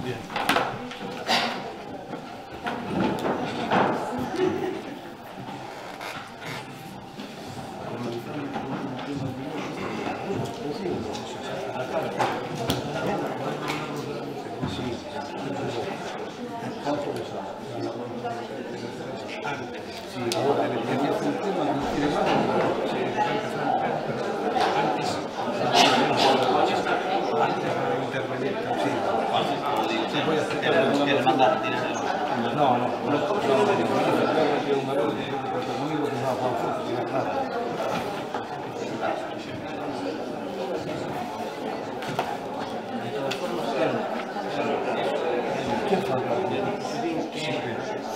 Bien.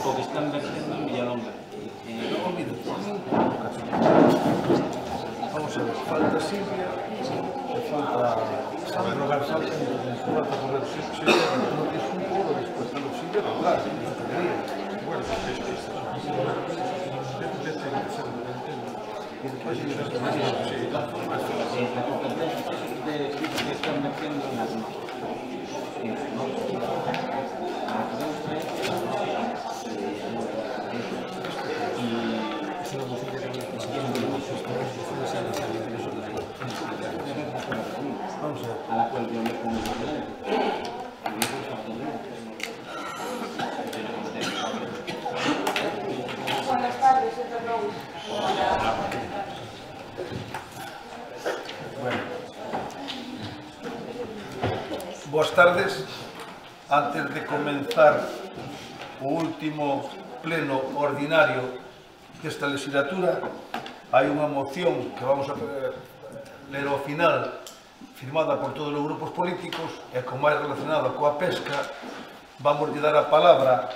Porque están vertiendo en Villalonga. Vamos a ver, falta Silvia, falta Sandro Garzal, falta correr Silvia, no tienes un poco después de los Silvia, claro, bueno, y después de todas formas, que están vertiendo en las a la cual yo me pongo Buenas tardes, señor Raúl. Bueno. Boas tardes. Antes de comenzar o último pleno ordinario desta legislatura, hai unha moción que vamos a ler ao final, firmada por todos os grupos políticos e como é relacionada coa pesca. Vamos de dar a palabra,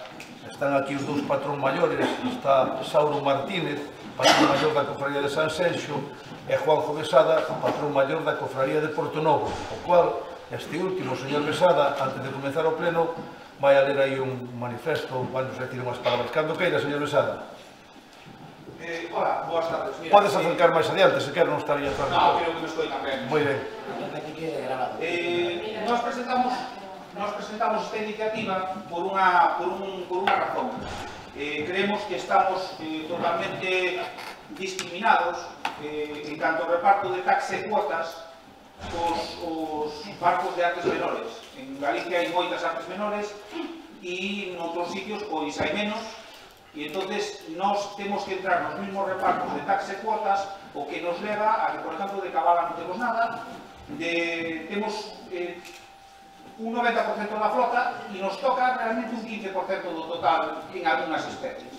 están aquí os dous patrón maiores, está Sauro Martínez, patrón maior da Cofradía de San Senxo, e Juanjo Besada, patrón maior da Cofradía de Portonovo, o cual este último, o señor Besada, antes de comenzar o pleno, vai a ler aí un manifesto, vai nos decir unhas palabras. Cando queira, señor Besada. Hola, boas tardes. Mira, podes acercar máis adiante, se quer, non estaría atrás. No, creo que me escoitan ben. Moi ben. Nos presentamos esta iniciativa por unha razón. Creemos que estamos totalmente discriminados en canto ao reparto de taxas e cuotas os barcos de artes menores. En Galicia hai moitas artes menores e noutros sitios pois hai menos. E entonces nós temos que entrar nos mismos repartos de taxas e cuotas, o que nos leva a que, por exemplo, de Cabala non temos nada, temos un 90% da flota e nos toca realmente un 15% do total en algunhas especies.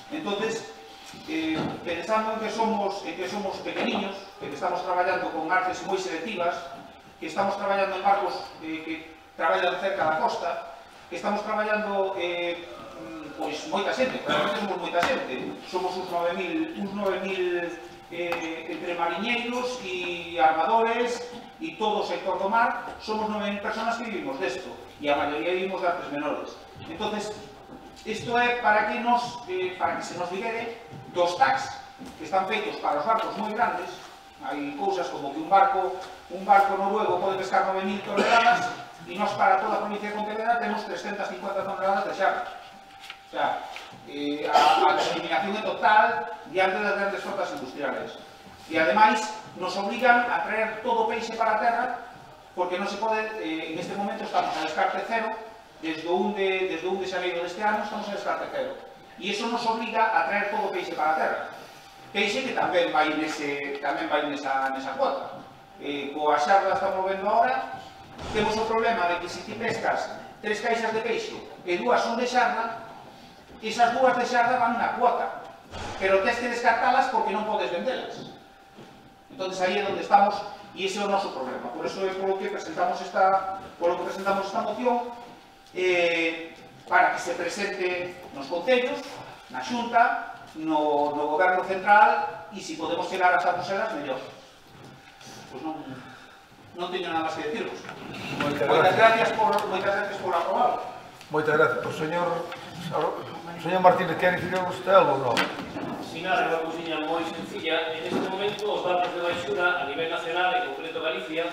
Entonces, pensando en que somos pequeniños, que estamos traballando con artes moi selectivas, que estamos traballando en barcos que traballan cerca da costa, que estamos traballando pois moita xente, realmente somos moita xente, somos uns 9.000 entre mariñeiros e armadores e todo o sector do mar, somos 9.000 personas que vivimos desto, e a maioría vivimos de artes menores. Entonces, isto é para que se nos libere dos tax que están feitos para os barcos moi grandes. Hai cousas como que un barco noruego pode pescar 9.000 toneladas e nós para toda a provincia de Pontevedra temos 350 toneladas de xarra. O sea, a discriminación é total diante das grandes flotas industriales. E ademais nos obligan a traer todo o peixe para a terra porque non se pode, en este momento estamos a descarte cero, desde 1 de xaneiro deste ano estamos a descarte cero. E iso nos obliga a traer todo o peixe para a terra. Peixe que tamén vai nesa cuota. Coa xarda estamos vendo agora, temos o problema de que se ti pescas 3 caixas de peixe e 2 son de xarda, esas 2 de xarda van na cuota, pero tens que descartalas porque non podes vendelas. Entón, aí é onde estamos e ese é o noso problema. Por eso é polo que presentamos esta moción, para que se presente nos concellos, na Xunta, no Goberno Central e se podemos chegar hasta Bruselas, mellor. Pois non teño nada máis que decirvos. Moitas gracias por aprobarlo. Moitas gracias. O señor Martínez, quer dicir usted algo ou non? Sin nada, unha cousiña moi sencilla. En este momento, os barcos de baixura a nivel nacional, en concreto Galicia,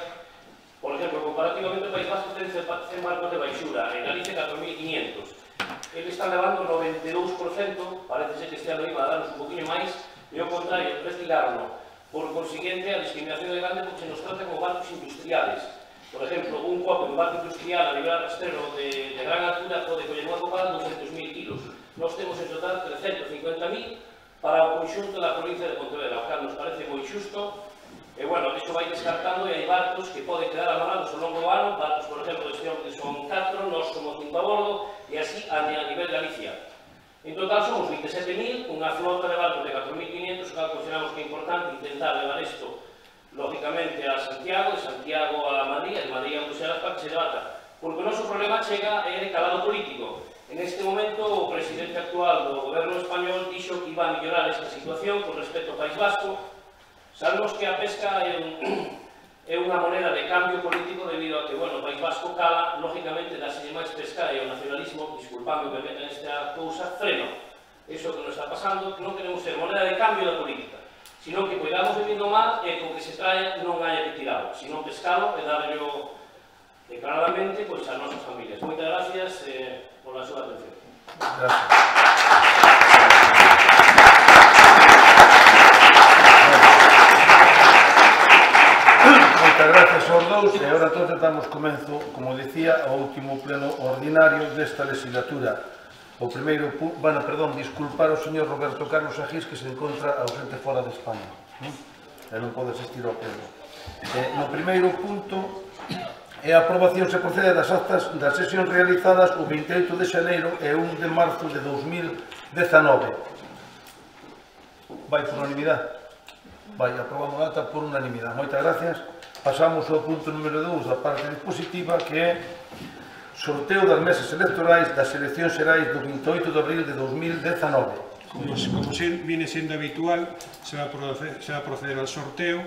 Por exemplo, comparativamente o País Vasco ten 100 marcos de baixura, en Galicia 4.500. Ele está levando 92%, parece ser que este ano iba a darnos un poquinho máis, e ao contrario, retirárono. Por consiguiente, a discriminación é grande porque se nos trata como barcos industriales. Por exemplo, un copo de barco industrial a nivel rastrero de gran altura pode coller unha copada de 200.000 kilos. Nós temos en total 350.000 para o conxunto da provincia de Pontevedra, o cal nos parece moi xusto. E, bueno, iso vai descartando e hai barcos que poden quedar amarrados ao longo do ano, barcos, por exemplo, este homem que son 4, nós somos 5 a bordo, e así a nivel Galicia. En total somos 27.000, unha flota de barcos de 4.500, que consideramos que é importante intentar levar isto, lógicamente, a Santiago, de Santiago a Madrid, de Madrid a Bruxelas, para que se debata. Porque o noso problema chega de calado político. En este momento, o presidente actual do goberno español dixo que iba a mellorar esta situación con respecto ao País Vasco. Sabemos que a pesca é unha moneda de cambio político debido a que, bueno, o País Vasco cala, lógicamente, daselle máis pesca e o nacionalismo, disculpando que meta esta cousa, freno. Iso que nos está pasando, que non queremos ser moneda de cambio da política, sino que cuidamos bebindo mal e con que se trae non haya que tiralo, sino pescalo e darlo declaradamente pois, a nosas familias. Moitas gracias pola súa atención. Gracias. Moitas gracias aos dous e agora todos damos comezo, como dicía, ao último pleno ordinario desta legislatura. O primeiro punto, bueno, perdón, disculpar ao señor Roberto Carlos Agís que se encontra ausente fora de España. E non pode asistir ao pleno. No primeiro punto é a aprobación se procede das actas das sesións realizadas o 28 de xaneiro e 1 de marzo de 2019. Vai por unanimidade? Vai, aprobamos a ata por unanimidade. Moitas gracias. Pasamos ao punto número 2 da parte dispositiva, que é sorteo das mesas electorais das eleccións xerais do 28 de abril de 2019. Como viene siendo habitual, se va a proceder al sorteo.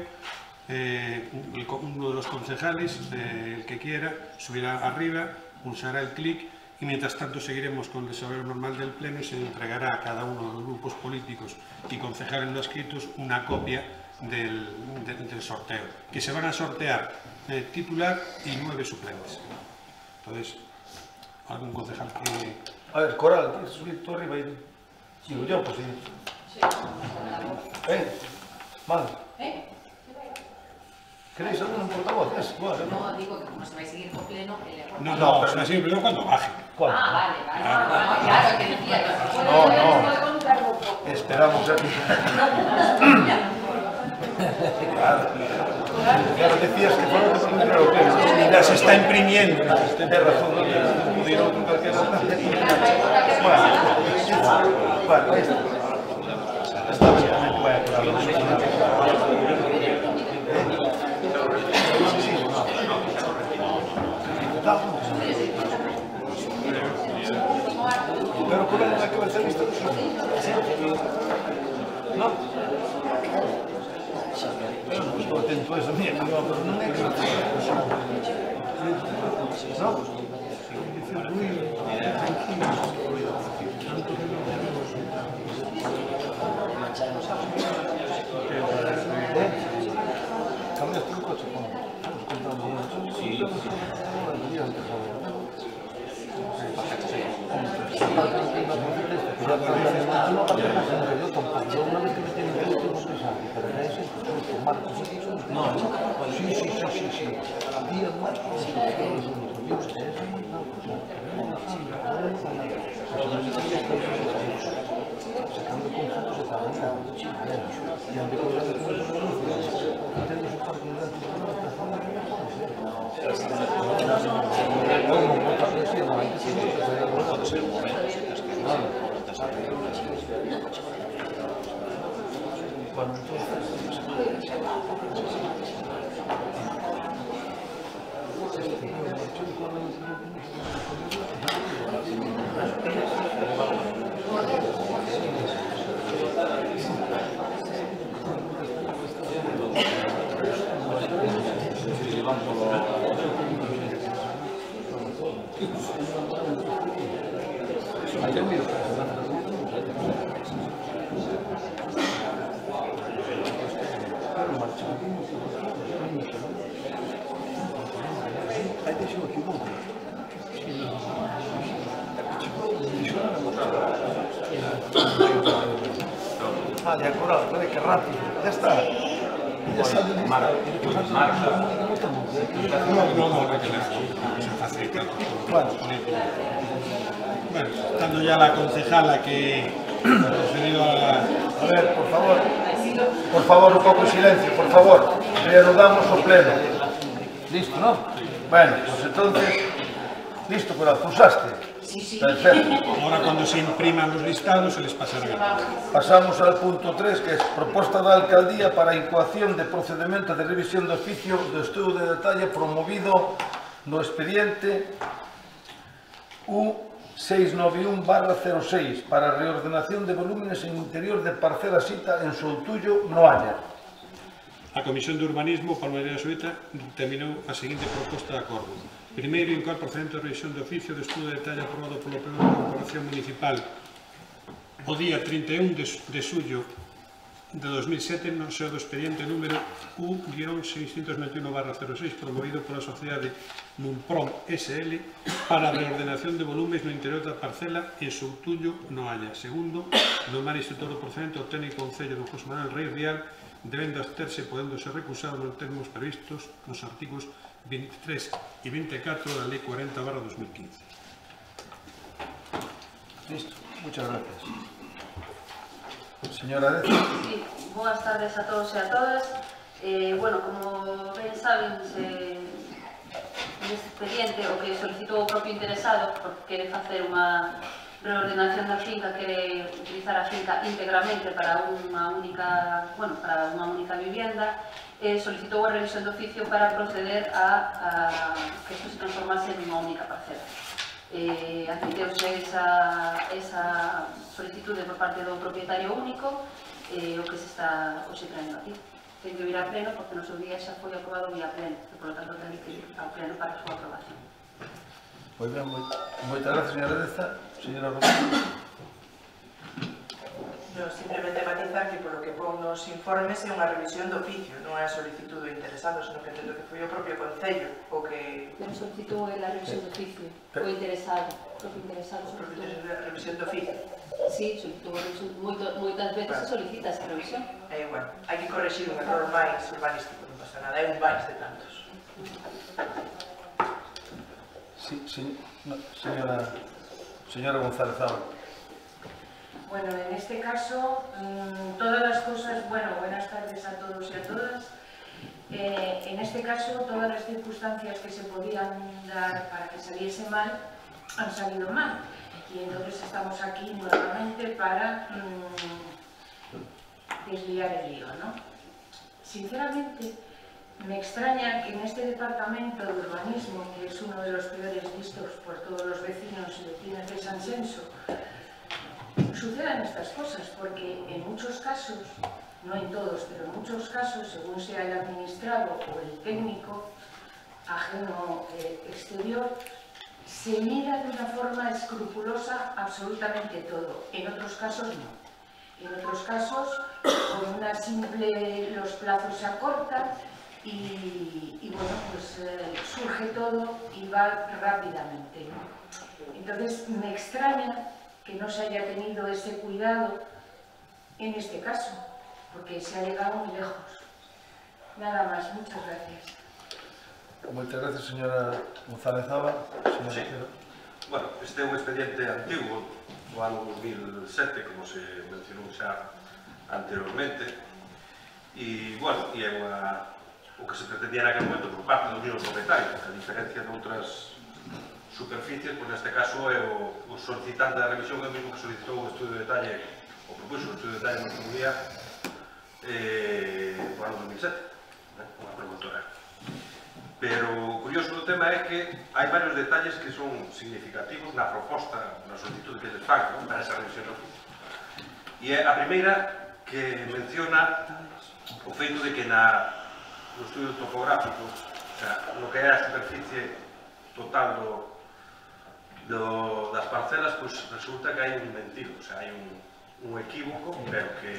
Uno de los concejales, el que quiera, subirá arriba, pulsará el clic y mientras tanto seguiremos con el desarrollo normal del pleno y se entregará a cada uno de los grupos políticos y concejales no escritos una copia del sorteo, que se van a sortear titular y 9 suplentes. Entonces, ¿algún concejal que...? A ver, Coral, ¿quieres subir tú arriba? Digo yo, pues sí. Mal. ¿Queréis algún portavoz? No, digo que como se va a seguir con pleno... No, se va a seguir pleno cuando baje. ¿Cuándo? Vale. Claro, que decía... No. Esperamos aquí. Claro, decías que fue lo que ya se está imprimiendo. Tienes razón, no pudieron con cualquier otra. Bueno, ahí está. Esta vez también te voy a quedar. Pero ¿cuál es la cabeza lista? ¿No? Estou atento a esa minha, pero non é que non cambiaste un coche, punto. Ah, de acuerdo, qué rápido. Ya está. Ya está. Bueno, estando ya la concejala que ha procedido a... A ver, por favor, un poco de silencio, por favor. Reanudamos o pleno. Listo, ¿no? Bueno, pues entonces, listo, pero pulsaste. Sí. Perfecto. Ahora cuando se impriman los listados se les pasará. Pasamos al punto 3, que es proposta da alcaldía para a incoación de procedimento de revisión de oficio do estudo de detalle promovido no expediente U691/06 para a reordenación de volúmenes en interior de parcela sita en Soutullo, no Haya. A Comisión de Urbanismo, Palmeira Sueta, determinou a seguinte proposta de acordo. Primeiro, incoar procedente de revisión de oficio de estudo de detalle aprobado polo Pleno da Corporación Municipal o día 31 de xullo de 2007 no seo do expediente número U-691/06 promovido pola Sociedade Numprom SL para a reordenación de volumes no interior da parcela en Soutullo, no Haya. Segundo, nomar instructor do procedente ao técnico concello don José Manuel Rey Rial, debendo absterse podendo ser recusado nos termos previstos nos artigos 23 e 24 da Lei 40/2015. Listo, muchas gracias. Señora Deza. Sí, boas tardes a todos e a todas. Bueno, como ben saben, neste expediente o que solicitou o propio interesado, porque quere facer unha reordenación da finca, quere utilizar a finca íntegramente para unha única vivienda, solicitou a revisión de oficio para proceder a que isto se transformase en unha única parcela. Admiteuse esa solicitude por parte do propietario único, o que se está hoxe traendo aquí. Ten que vir a pleno porque no seu día xa foi aprobado vía pleno, e por lo tanto ten que ir ao pleno para a súa aprobación. Moi ben, moitas gracias, señora Deza. Señora Romero. No, simplemente matizar que polo que pon nos informes é unha revisión de oficio, non é a solicitud do interesado, senón que entendo que foi o propio Concello o que... Non solicitou a revisión de oficio, o interesado, o propio interesado solicitou. A revisión de oficio. Sí, solicitou a revisión, moitas veces se solicita esta revisión. Bueno, hai que correxir un error máis urbanístico, non pasa nada, é un máis de tantos. Sí, señora González Ábal. Bueno, en este caso, todas las cosas, bueno, buenas tardes a todos y a todas. En este caso, todas las circunstancias que se podían dar para que saliese mal, han salido mal. Y entonces estamos aquí nuevamente para desviar el lío, ¿no? Sinceramente, me extraña que en este departamento de urbanismo, que es uno de los peores vistos por todos los vecinos y vecinas de San Senso, sucedan estas cosas, porque en muchos casos, no en todos, pero en muchos casos, según sea el administrado o el técnico ajeno exterior, se mira de una forma escrupulosa absolutamente todo. En otros casos no. En otros casos, con una simple, los plazos se acortan y bueno, pues surge todo y va rápidamente, ¿no? Entonces, me extraña que no se haya tenido ese cuidado en este caso, porque se ha llegado muy lejos. Nada más, muchas gracias. Muchas gracias, señora González Ábal. Sí. Bueno, este é un expediente antigo do ano 2007, como se mencionou xa anteriormente, e, bueno, é o que se pretendía en aquel momento por parte dos mismos propietarios, a diferencia de outras superficies, pois neste caso é o solicitante da revisión é o mesmo que solicitou o estudio de detalle, o propuxo o estudio de detalle no último día do ano 2007, unha promotora. Pero o curioso do tema é que hai varios detalles que son significativos na proposta, na solicitud que les fan para esa revisión do oficio. E a primeira que menciona o feito de que no estudio topográfico, o sea, no que é a superficie total das parcelas, pois resulta que hai un inventivo, o sea, hai un equívoco, pero que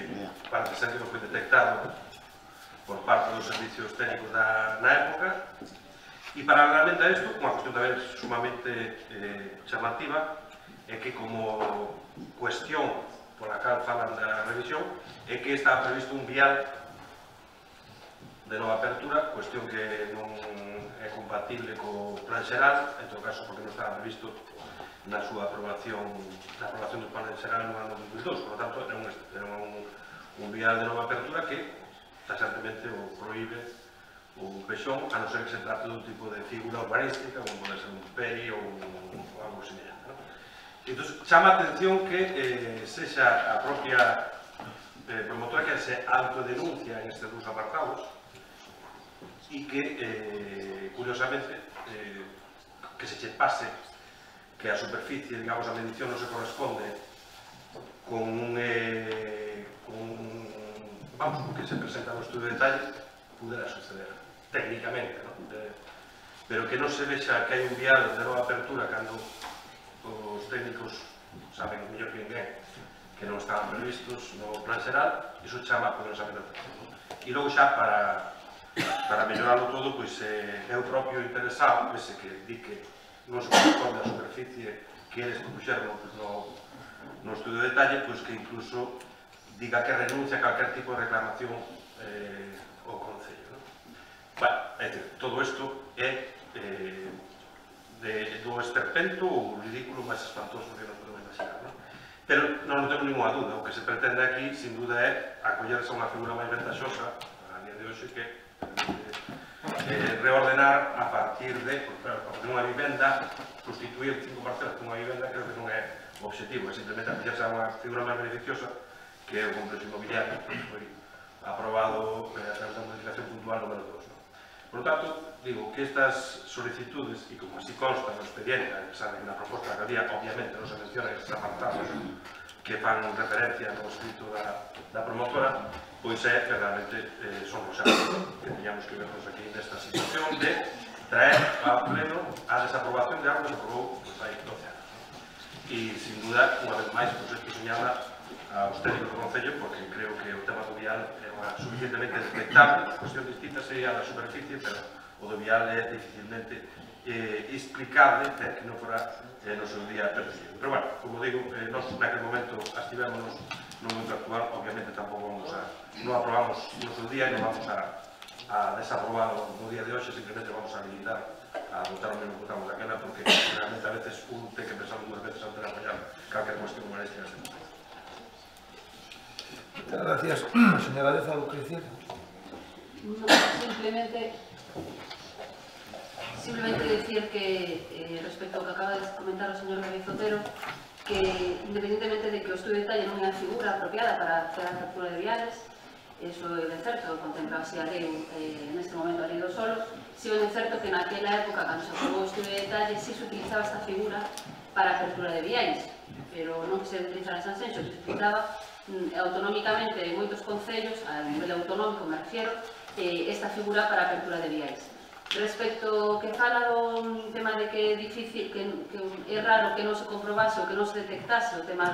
parece ser que non foi detectado por parte dos servicios técnicos na época, E paralelamente a isto, unha cuestión tamén sumamente chamativa é que como cuestión pola cal falan da revisión é que está previsto un vial de nova apertura, cuestión que non é compatible co plan xeral, en todo caso porque non estaba previsto na súa aprobación, na aprobación do plan xeral no ano 2002, por lo tanto era un vial de nova apertura que taxantemente o proíbe o pexón, a non ser que se trate dun tipo de figura urbanística, como pode ser un peri ou algo semellante. Entón, chama a atención que sexa a propia promotora que se autodenuncia en estes dous apartados e que, curiosamente, que se che pase que a superficie, digamos, a medición non se corresponde con vamos, con que se presenta no estudio de detalle, pudera suceder, técnicamente, ¿no? Pero que non se vexa que hai un vial de nova apertura cando os técnicos saben mellor que ninguén que non estaban previstos no plan xeral, iso chama poderosamente a atención. E logo xa para mellorarlo todo, pois é o propio interesado, ese que di que non se corresponde a superficie que eles propuxeron no estudio de detalle, pois que incluso diga que renuncia a calquer tipo de reclamación ao Concello. Bueno, é dicir, todo isto é do esperpento ou ridículo máis espantoso que nos podemos imaginar. Pero non temos ninguna dúda, o que se pretende aquí, sin duda, é acollerse a unha figura máis ventaxosa a día de hoxe que reordenar a partir de unha vivenda, sustituir 5 parcelas por unha vivenda, creo que non é o objetivo, é simplemente acollerse a unha figura máis beneficiosa que é o complexo inmobiliario, que foi aprobado a través da modificación puntual número 2. Por lo tanto, digo que estas solicitudes, e como así consta no expediente, saben, na proposta da alcaldía, obviamente non se mencionan estes apartados que fan referencia no escrito da promotora, pois é que realmente son os que teníamos que vernos aquí nesta situación de traer ao pleno a desaprobación de algo que se aprobou hai 12 anos. E, sin duda, unha vez máis, pois isto señala aos técnicos do Concello, porque creo que o tema do vial é suficientemente detectable, a cuestión distinta sería a da superficie, pero o do vial é dificilmente explicable que non fora no seu día percibido. Pero, bueno, como digo, nós naquele momento estivémonos no momento actual, obviamente tampouco vamos non aprobamos no seu día e non vamos a desaprobar no día de hoxe, simplemente vamos a habilitar a votar o mesmo que votamos aquela, porque realmente a veces un ten que pensar unhas veces antes de apoiar calquer cuestión humanística neste momento. Muchas gracias. Señora Deza, ¿algo que decir? No, simplemente decir que respecto ao que acaba de comentar o señor David Zotero, que independentemente de que o estudio de detalle non é a figura apropiada para hacer a captura de viales, eso é certo, contempla así a lei, neste momento a lei do solo, si é certo que naquela época, cando se aprobou o estudio de detalle, si se utilizaba esta figura para a apertura de viais, pero non que se utilizara en Sanxenxo, que se utilizaba autonómicamente en moitos concellos, a nivel autonómico me refiero, esta figura para a apertura de viais. Respecto que fala do tema de que é difícil, que é raro que non se comprobase ou que non se detectase o tema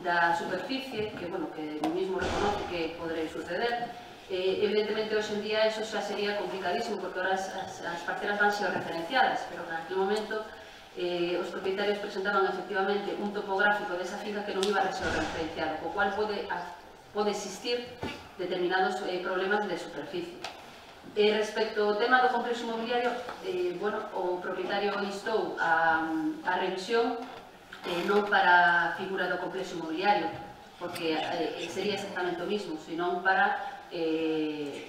da superficie, que, bueno, que mismo reconoce que podría suceder, evidentemente, hoxe en día, eso xa sería complicadísimo, porque ahora as parcelas van ser referenciadas, pero naquele momento os propietarios presentaban efectivamente un topográfico desa finca que non iba a ser referenciado, co cual pode existir determinados problemas de superficie. Respecto ao tema do complexo inmobiliario, o propietario instou a revisión non para a figura do complexo inmobiliario, porque sería exactamente o mismo, senón para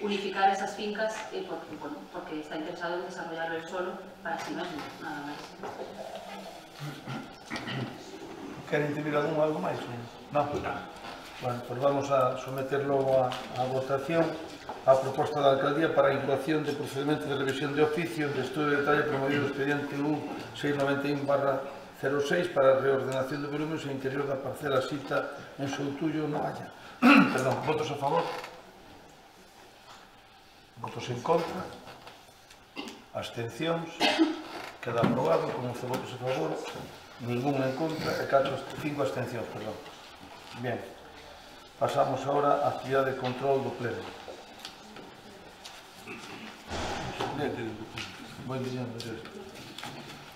unificar esas fincas porque está interesado en desarrollar el solo para sí mesmo, nada máis. Queren ter algo máis? Non? Bueno, pues vamos a someter logo a votación a proposta da alcaldía para a inclusión de procedimento de revisión de oficio de estudio de detalle promovido do expediente U691/06 para a reordenación de volumes e interior da parcela sita en Soutullo no Haya. Perdón, votos a favor? Votos en contra? Abstencións? Queda aprobado con 11 votos a favor, ningún en contra e 5 abstencións, perdón. Bien. Pasamos ahora á actividade de control do pleno. Voy diciendo isto.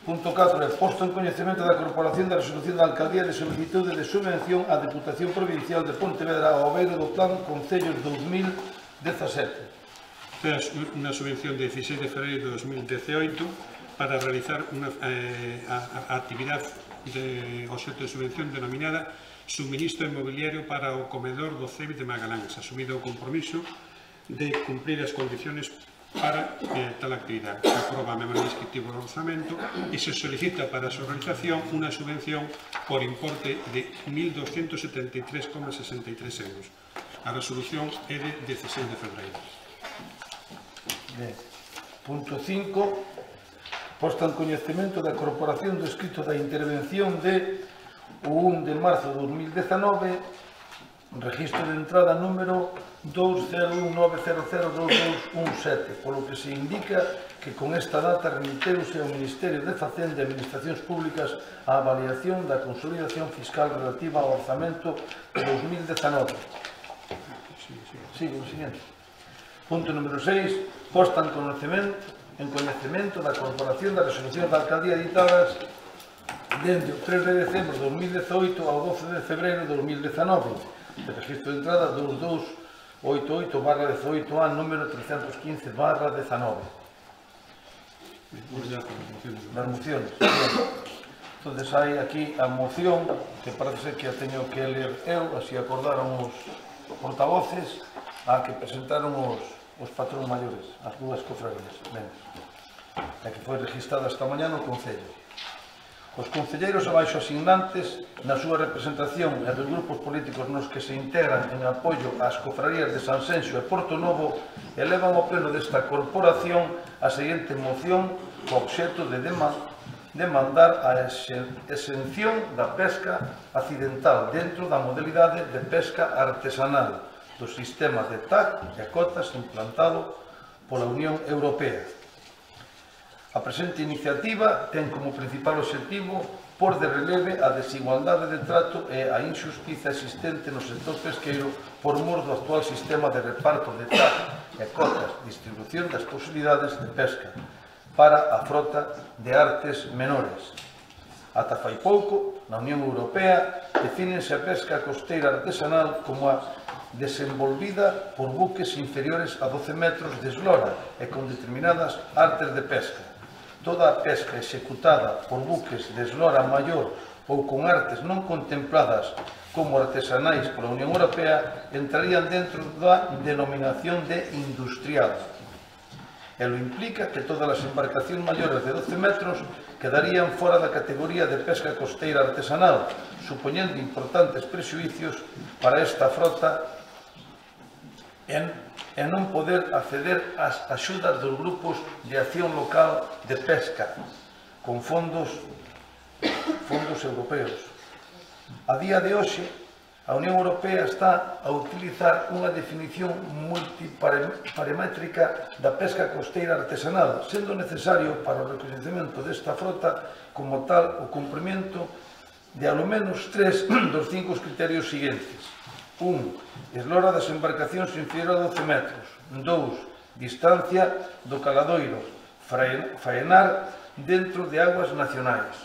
Punto 4 é posto en coñecemento da Corporación da Resolución da Alcaldía de solicitude de subvención á Deputación Provincial de Pontevedra ao Obeiro do Plan Concellos 2017. Una subvención de 16 de febrero de 2018 para realizar una actividad de objeto de subvención denominada suministro inmobiliario para o comedor do CEB de Magaláns, asumido o compromiso de cumplir as condiciones para tal actividad. Se aproba a memoria descriptiva do orzamento e se solicita para a súa realización unha subvención por importe de 1.273,63 euros. A resolución é de 16 de febreiro. Punto 5. Posta en coñecemento da Corporación do escrito da intervención de 1 de marzo de 2019, registro de entrada número 201900217, polo que se indica que con esta data remiteuse ao Ministerio de Facenda e Administracións Públicas a avaliación da consolidación fiscal relativa ao orzamento de 2019. Sigo, o siguiente. Punto número 6. Posta en coñecemento da Corporación da Resolución da Alcaldía editadas dende o 3 de decembro de 2018 ao 12 de febreiro de 2019, de registro de entrada 2288/18A, número 315/19. Las mociones. Entonces hai aquí a moción, que parece ser que a teño que ler eu, así acordaron os portavoces, a que presentaron os patrón maiores, as dúas cofradías. A que foi registrada esta mañá no Concello. Os concelleiros abaixo asignantes, na súa representación e dos grupos políticos nos que se integran en apoio ás cofradías de Sanxenxo e Porto Novo, elevan ao pleno desta corporación a seguinte moción co obxecto de demandar a exención da pesca accidental dentro da modalidade de pesca artesanal do sistema de TAC e cotas implantado pola Unión Europea. A presente iniciativa ten como principal obxectivo por de releve a desigualdade de trato e a injustiza existente no sector pesqueiro por mor do actual sistema de reparto de TAC e cotas, distribución das posibilidades de pesca para a frota de artes menores. Ata fai pouco, na Unión Europea, defínense a pesca costeira artesanal como a desenvolvida por buques inferiores a 12 metros de eslora e con determinadas artes de pesca. Toda a pesca executada por buques de eslora maior ou con artes non contempladas como artesanais pola Unión Europea entrarían dentro da denominación de industrial. Elo implica que todas as embarcacións maiores de 12 metros quedarían fora da categoría de pesca costeira artesanal, supoñendo importantes prexuicios para esta frota e non poder acceder ás axudas dos grupos de acción local de pesca con fondos europeos. A día de hoxe, a Unión Europea está a utilizar unha definición multiparamétrica da pesca costeira artesanal, sendo necesario para o recoñecemento desta frota como tal o cumprimento de ao menos 3 dos 5 criterios seguintes. 1. Eslora das embarcacións inferior a 12 metros. 2. Distancia do caladoiro. Faenar dentro de aguas nacionais.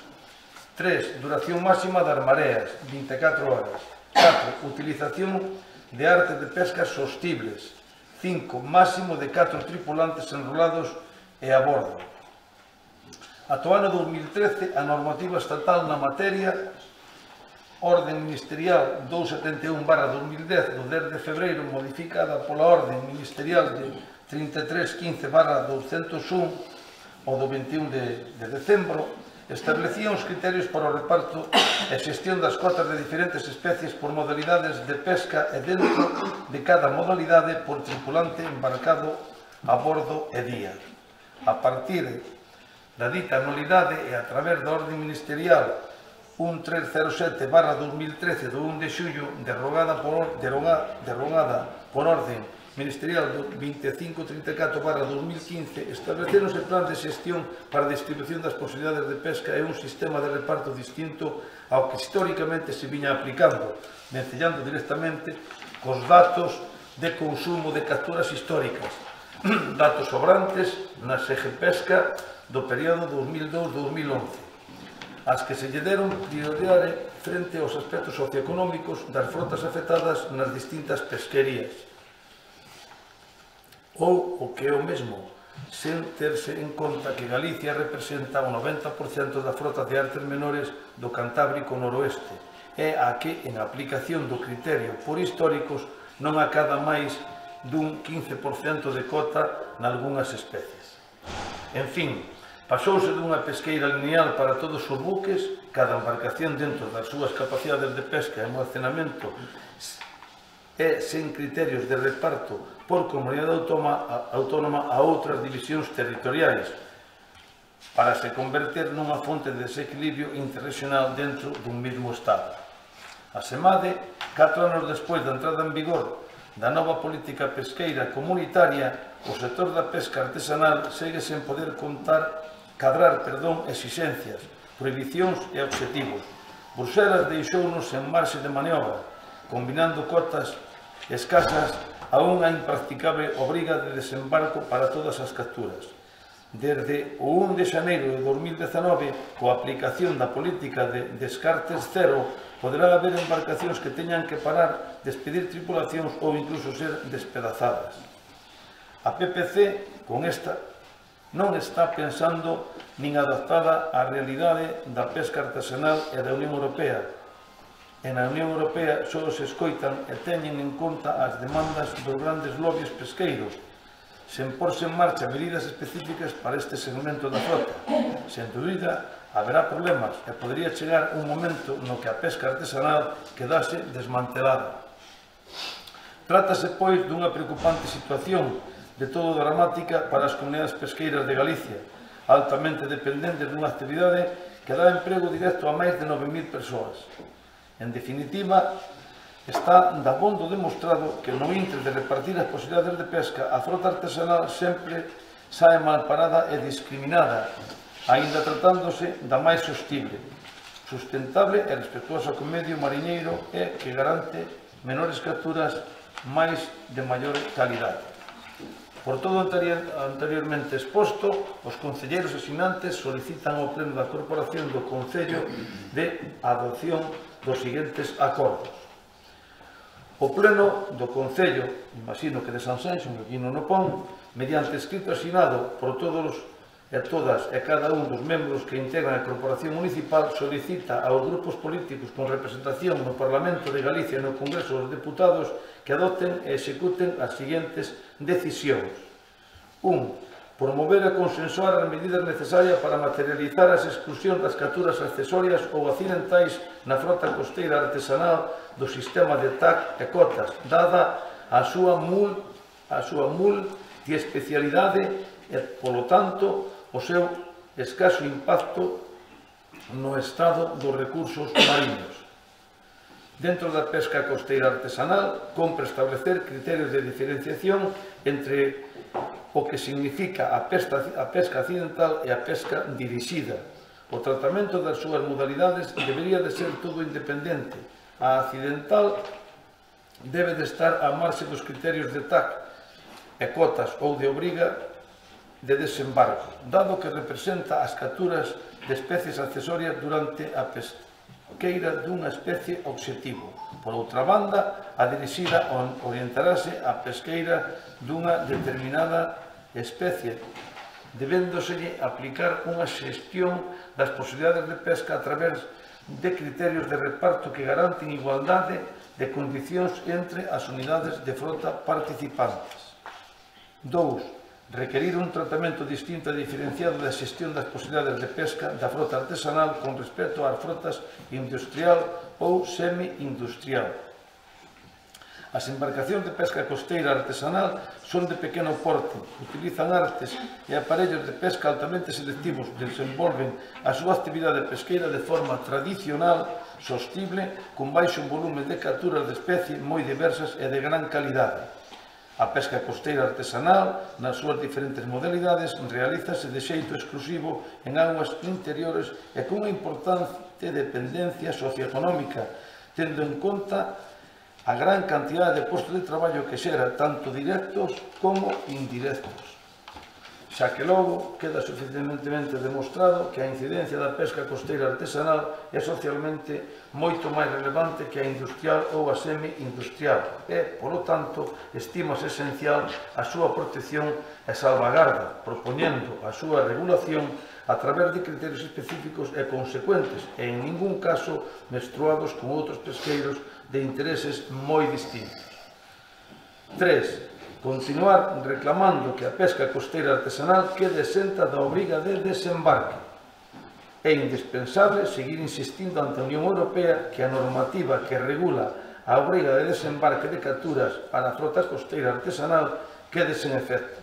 3. Duración máxima das mareas, 24 horas. 4. Utilización de artes de pesca sostibles. 5. Máximo de 4 tripulantes enrolados e a bordo. Ata o ano 2013, a normativa estatal na materia, Orden Ministerial 271/2010 do 10 de febreiro, modificada pola Orden Ministerial de 3315/201 o do 21 de decembro, establecía os criterios para o reparto e xestión das cotas de diferentes especies por modalidades de pesca e dentro de cada modalidade por tripulante embarcado a bordo e día. A partir da dita anualidade e a través da Orden Ministerial 1307/2013 do 1 de xullo, derogada por Orden Ministerial do 2534/2015, establecéronse plans de xestión para a distribución das posibilidades de pesca e un sistema de reparto distinto ao que históricamente se viña aplicando, vencellando directamente cos datos de consumo de capturas históricas, datos sobrantes na SEGEPesca do período 2002-2011, as que se lle deron prioridade frente aos aspectos socioeconómicos das frotas afectadas nas distintas pesquerías. Ou, o que é o mesmo, sen terse en conta que Galicia representa o 90% da frota de artes menores do Cantábrico noroeste, e a que, en aplicación do criterio por históricos, non acada máis dun 15% de cota nalgúnas especies. En fin, pasouse dunha pesqueira lineal para todos os buques, cada embarcación dentro das súas capacidades de pesca e almacenamento e sen criterios de reparto por comunidade autónoma a outras divisións territoriais, para se converter nunha fonte de desequilibrio interregional dentro dun mesmo Estado. Asemade, 4 anos despois da entrada en vigor da nova política pesqueira comunitaria, o sector da pesca artesanal segue sen poder cadrar exixencias, prohibicións e obxectivos. Bruxelas deixounos en marxe de maniobra, combinando cotas escasas a unha impracticable obriga de desembarco para todas as capturas. Desde o 1 de xaneiro de 2019, coa aplicación da política de descartes cero, poderá haber embarcacións que teñan que parar, despedir tripulacións ou incluso ser despedazadas. A PPC, con esta, non está pensando nin adaptada á realidade da pesca artesanal e da Unión Europea. E na Unión Europea só se escoitan e teñen en conta as demandas dos grandes lobbies pesqueiros, sen porse en marcha medidas específicas para este segmento da frota. Sen dúbida, haberá problemas e podría chegar un momento no que a pesca artesanal quedase desmantelada. Trátase, pois, dunha preocupante situación de todo dramática para as comunidades pesqueiras de Galicia, altamente dependentes dunha actividade que dá emprego directo a máis de 9.000 persoas. En definitiva, está dabondo demostrado que no intre de repartir as posibilidades de pesca, a frota artesanal sempre sae malparada e discriminada, aínda tratándose da máis sostible, sustentable e respetuosa co medio mariñeiro e que garante menores capturas máis de maior calidade. Por todo anteriormente exposto, os concelleiros asinantes solicitan ao Pleno da Corporación do Concello de adopción dos seguintes acordos. O Pleno do Concello, imagino que de Sanxenxo, que aquí non o pon, mediante escrito asinado por todos e todas e cada un dos membros que integran a Corporación Municipal, solicita aos grupos políticos con representación no Parlamento de Galicia e no Congreso dos Deputados que adopten e executen as seguintes decisións. 1. Promover e consensuar as medidas necesarias para materializar as exclusións das capturas accesorias ou accidentais na frota costeira artesanal do sistema de TAC e cotas, dada a súa multiespecialidade e, polo tanto, o seu escaso impacto no estado dos recursos mariños. Dentro da pesca costeira artesanal, compre establecer criterios de diferenciación entre o que significa a pesca accidental e a pesca dirixida. O tratamento das súas modalidades debería de ser todo independente. A accidental debe de estar á marxe dos criterios de TAC e cotas ou de obriga de desembarco, dado que representa as capturas de especies accesorias durante a pesqueira dunha especie obxectivo. Por outra banda, a dirixida orientarase a pesqueira dunha determinada especie, debéndoselle aplicar unha xestión das posibilidades de pesca a través de criterios de reparto que garanten igualdade de condicións entre as unidades de frota participantes. 2. Requerir un tratamento distinto e diferenciado da xestión das posibilidades de pesca da frota artesanal con respecto ás frotas industrial ou semi-industrial. As embarcacións de pesca costeira artesanal son de pequeno porte, utilizan artes e aparellos de pesca altamente selectivos, desenvolven a súa actividade pesqueira de forma tradicional, sostible, con baixo volume de capturas de especies moi diversas e de gran calidade. A pesca costeira artesanal, nas súas diferentes modalidades, realízase de xeito exclusivo en augas interiores e cunha importante dependencia socioeconómica, tendo en conta a gran cantidade de postos de traballo que xera, tanto directos como indirectos. xa que logo queda suficientemente demostrado que a incidencia da pesca costeira artesanal é socialmente moito máis relevante que a industrial ou a semi-industrial e, polo tanto, estimase esencial a súa protección e salvagarda, propoñendo a súa regulación a través de criterios específicos e consecuentes e, en ningún caso, menstruados con outros pesqueiros de intereses moi distintos. 3. Continuar reclamando que a pesca costeira artesanal quede exenta da obriga de desembarque. É indispensable seguir insistindo ante a Unión Europea que a normativa que regula a obriga de desembarque de capturas para a frota costeira artesanal quede sen efecto.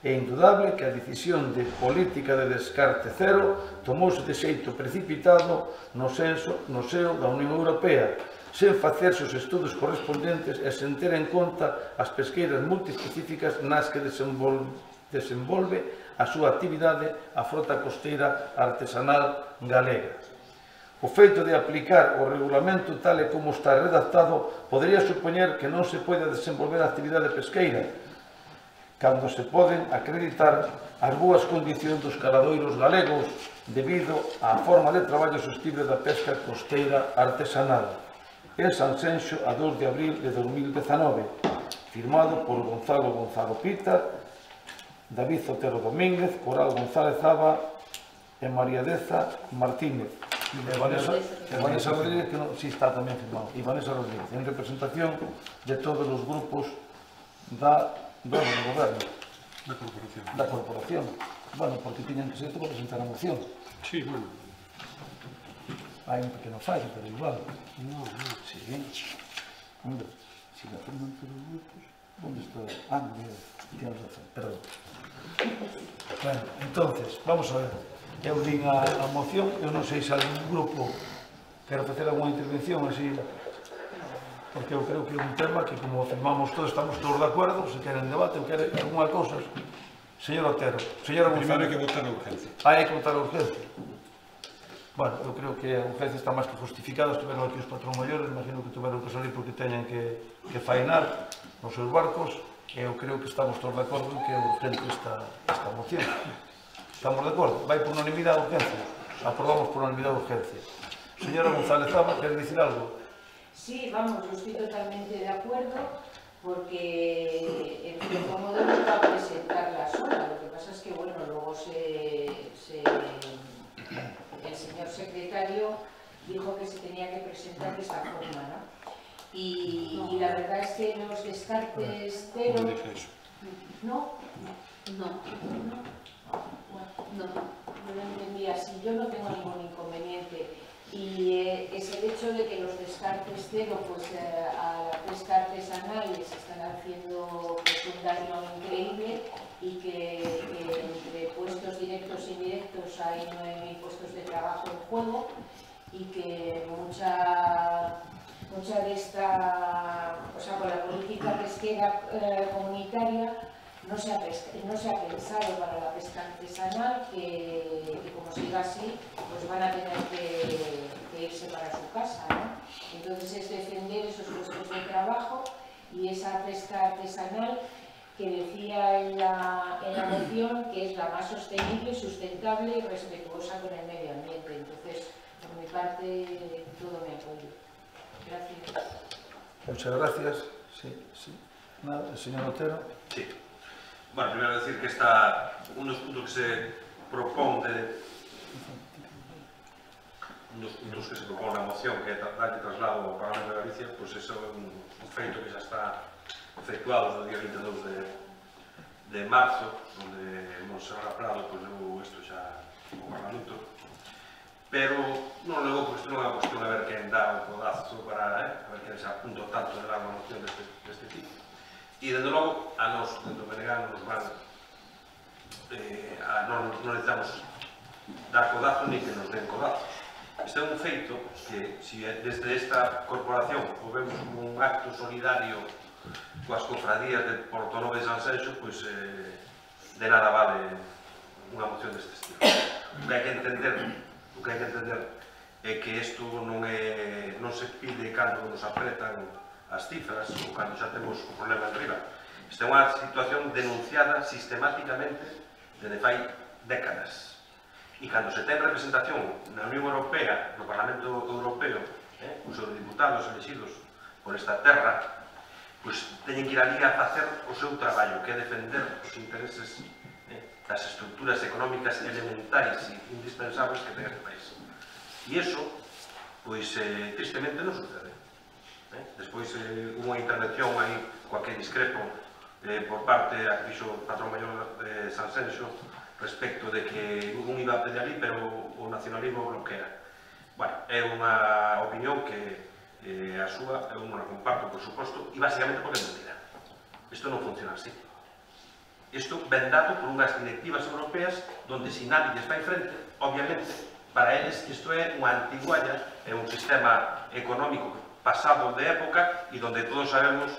É indudable que a decisión de política de descarte cero tomouse de xeito precipitado no seo da Unión Europea, sen facerse os estudos correspondentes e sen ter en conta as pesqueiras multiespecíficas nas que desenvolve a súa actividade a frota costeira artesanal galega. O feito de aplicar o regulamento tal e como está redactado podería supoñer que non se pode desenvolver a actividade pesqueira, cando se poden acreditar as boas condicións dos caladoiros galegos debido á forma de traballo sostible da pesca costeira artesanal. En Sanxenxo, a 2 de abril de 2019, firmado por Gonzalo Pita, David Otero Domínguez, Coral González Zaba e María Deza Martínez. E Vanessa Rodríguez, que sí está tamén firmado, e Vanessa Rodríguez, en representación de todos os grupos do goberno. Da corporación. Bueno, porque tiñan que ser para presentar a moción. Sí, bueno. Hai un pequeno fallo, pero igual. No. Sí. Hombre, si la firman todos los grupos, ¿dónde está? Ah, mira, tienes razón, perdón. Bueno, entonces, vamos a ver. Eu din a moción, eu non sei se algún grupo quero facer alguna intervención así, porque eu creo que é un tema que, como afirmamos todos, estamos todos de acordo, se queren debate ou queren alguna cousa. Señor Otero, señora González. Primeiro hai que votar a urgencia. Hai que votar a urgencia. Bueno, eu creo que a urgencia está máis que justificada. Estiveron aquí os patrón maiores, imagino que tuveron que salir porque teñen que faenar nos seus barcos, e eu creo que estamos todos de acordo en que é urgente esta moción. Estamos de acordo? Vai por unanimidade a urgencia. Aprobamos por unanimidade a urgencia. Señora González Zaba, quer dicir algo? Sí, vamos, yo estoy totalmente de acuerdo, porque el cierto modo no va a presentarla sola. Lo que pasa es que, bueno, luego el señor secretario dijo que se tenía que presentar de esta forma, ¿no? Y la verdad es que los descartes cero... ¿No? No lo entendí así. Yo no tengo ningún inconveniente. Y es el hecho de que los descartes cero, pues a la pesca artesanal les están haciendo pues, un daño increíble, y que entre puestos directos e indirectos hay 9.000 puestos de trabajo en juego, y que mucha de esta, o sea, con la política pesquera comunitaria no se ha pensado para la pesca artesanal, que como siga así, pues van a tener que irse para su casa, ¿no? Entonces es defender esos puestos de trabajo y esa pesca artesanal que decía en la moción que es la más sostenible, sustentable y respetuosa con el medio ambiente. Entonces, por mi parte, todo mi apoyo. Gracias. Muchas gracias. Sí. Nada, el señor Otero. Sí. Bueno, primero decir que un dos puntos que se propón na moción, que é darlle traslado ao Parlamento de Galicia, pois iso é un feito que xa está efectuado no día 22 de marzo, onde Monserrat Prado levou isto xa ao Parlamento, pero non levou, porque isto non é unha cuestión a ver quen dá o codazo para a ver quen se apunta tanto de dar unha moción deste tipo. E, dende logo, a nos, dentro do Menegano, nos van non necesitamos dar codazo ni que nos den codazo. Este é un feito que, se desde esta corporación o vemos como un acto solidario coas cofradías de Portonove e Sanxenxo, pois de nada vale unha moción deste estilo. O que hai que entender é que isto non se pide cando nos apretan as cifras ou cando xa temos o problema en riba. Esta é unha situación denunciada sistemáticamente desde fai décadas. E cando se ten representación na Unión Europea, no Parlamento Europeo, os eurodiputados elegidos por esta terra, pois teñen que ir ali a facer o seu traballo, que é defender os intereses das estructuras económicas elementais e indispensables que ten este país. E iso, pois, tristemente non sucede. Despois, unha intervención aí coa que discrepo por parte a que fixo o patrón maior de Sanxenxo respecto de que un iba a pedir ali, pero o nacionalismo bloquea. Bueno, é unha opinión que a súa eu non a comparto, por suposto, e basicamente porque é mentira. Isto non funciona así. Isto ven dado por unhas directivas europeas donde se nadie les vai frente, obviamente, para eles isto é unha antigualla, é un sistema económico pasado de época e donde todos sabemos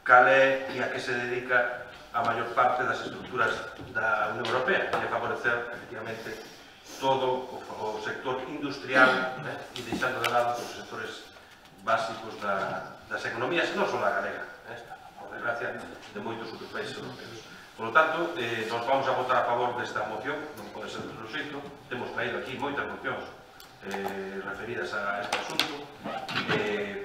cal é e a que se dedica a maior parte das estructuras da Unión Europea, que é favorecer, efectivamente, todo o sector industrial e deixando de lado os sectores básicos das economías, non só da galega, por desgracia, de moitos outros países europeos. Por lo tanto, nos vamos a votar a favor desta moción, non pode ser de outro xeito. Temos traído aquí moitas mocións referidas a este asunto,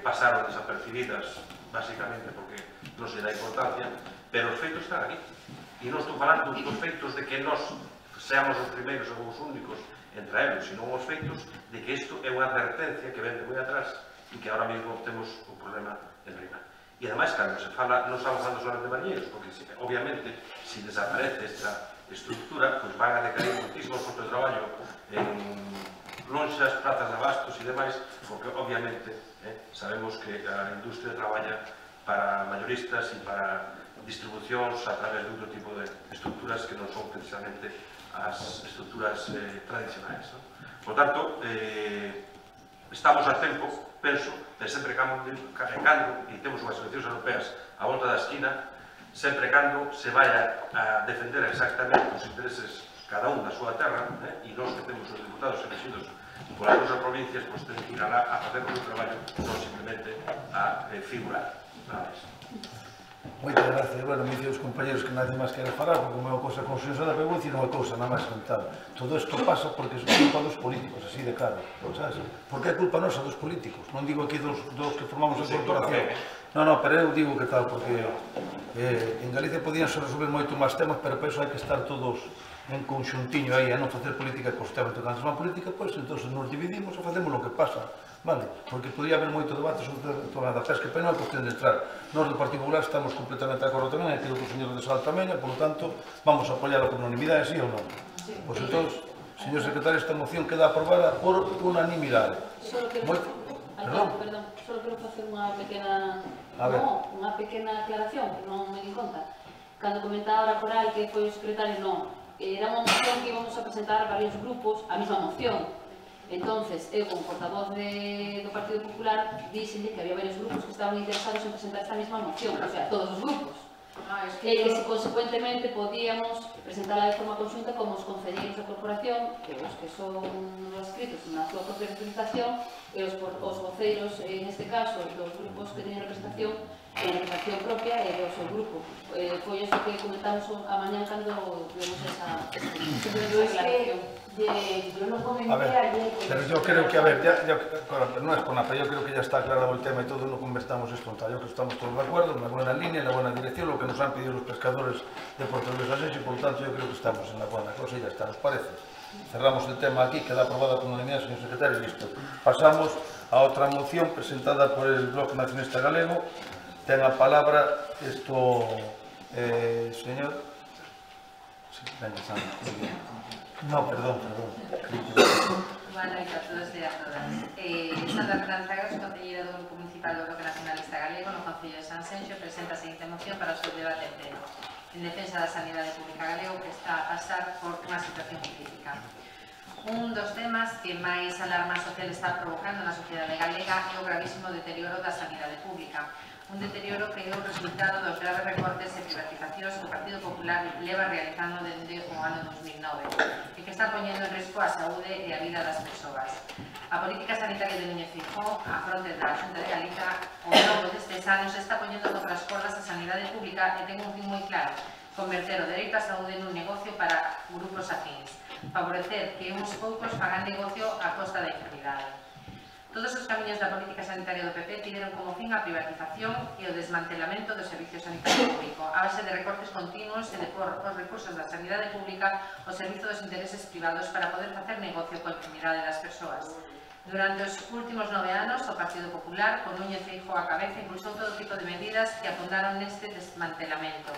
pasaron desapercibidas, basicamente, porque non se dá importancia, pero os feitos están aquí. E non estou falando dos feitos de que nós seamos os primeiros ou os únicos entre eles, sino os feitos de que isto é unha advertencia que vende moi atrás e que ahora mesmo temos o problema en riba. E ademais, cando se fala, non estamos falando só de mariñeiros, porque obviamente, se desaparece esta estructura, pois van a decaer muitísimos postos de traballo en lonxas, plazas de abastos e demais, porque obviamente sabemos que a industria traballa para mayoristas e para distribucións a través de outro tipo de estructuras que non son precisamente as estructuras tradicionais. Por tanto, estamos a tempo, penso, de sempre cando, e temos unhas eleccións europeas a volta da esquina, sempre cando se vaya a defender exactamente os intereses cada un da súa terra, e nós que temos os diputados elegidos polas nosas provincias, pois ten que ir alá a facer o seu traballo, non simplemente a figurar. Nada máis. Moitas gracias. Bueno, me dicen os compañeros que nadie máis quere falar, porque como é unha cousa consensuada, pero vou dicir unha cousa, nada máis contar. Todo isto pasa porque é culpa dos políticos, así de claro. Sabes? Porque é culpa nosa dos políticos. Non digo aquí dos que formamos a corporación. Non, pero eu digo que tal, porque en Galicia podían resolver moito máis temas, pero para iso hai que estar todos en conxuntiño aí, a non facer política costera. Entón, cando se fan política, pois, entón nos dividimos e facemos o que pasa. Vale, porque podría haber moito debate sobre o tema da pesca, pero non é cuestión de entrar. Nós do Partido Popular estamos completamente de acordo tamén, e creo que o señor de Sal tamén, e, por lo tanto, vamos a apoiar a unanimidade, sí ou non? Pois entón, señor secretario, esta moción queda aprobada por unanimidade. Perdón, só quero facer unha pequena aclaración, que non me di conta. Cando comentaba ahora Coral que foi o secretario, non. Era unha moción que íbamos a presentar varios grupos, a mesma moción. Entonces, eu como portavoz do Partido Popular dixenlle que había varios grupos que estaban interesados en presentar esta mesma moción, o sea, todos os grupos. E que se consecuentemente podíamos presentarla de forma conxunta como os concelleiros da corporación, que os que son inscritos na súa propia representación, e os voceiros, en este caso, dos grupos que teñen representación propia e do seu grupo. Foi isto que comentamos a mañán cando vemos esa aclaración. Yo lo comenté ayer. Pero yo creo que, a ver, no es por nada, pero yo creo que ya está aclarado el tema y todos no conversamos esto. Yo creo que estamos todos de acuerdo, en la buena línea, en la buena dirección, lo que nos han pedido los pescadores de Puerto de Sanxenxo, y por lo tanto yo creo que estamos en la buena cosa y ya está, ¿os parece? Cerramos el tema aquí, queda aprobada con unanimidad, señor secretario, y listo. Pasamos a otra moción presentada por el Bloque Nacionalista Galego. Ten a palabra esto, señor... Sí, venga, Sandra, muy bien. No, perdón. Buenas noches a todos e a todas. Sandra Fernández, concelleira do Grupo Municipal do Bloque Nacionalista Galego no Concello de Sanxenxo, presenta a seguinte moción para o seu debate en pleno, en defensa da sanidade pública galego que está a pasar por unha situación crítica. Un dos temas que máis alarma social está provocando na sociedade galega é o gravísimo deterioro da sanidade pública. Un deterioro que é o resultado dos graves recortes e privatizacións que o Partido Popular leva realizando desde o ano 2009 e que está poñendo en risco a saúde e a vida das persoas. A política sanitaria de Núñez Feijóo, a fronte da Xunta de Galicia, ao longo destes anos está poñendo contra as cordas a sanidade pública e ten un fin moi claro, converter o dereito á saúde nun negocio para grupos afíns, favorecer que uns poucos fagan negocio a costa da enfermidade. Todos os camiños da política sanitaria do PP tiveron como fin a privatización e o desmantelamento do servicio sanitario público, a base de recortes continuos e de por os recursos da sanidade pública ao servizo dos intereses privados para poder facer negocio coa enfermidade das persoas. Durante os últimos 9 anos, o Partido Popular, con Núñez Feijóo á cabeza, impulsou todo tipo de medidas que apuntaron neste desmantelamento.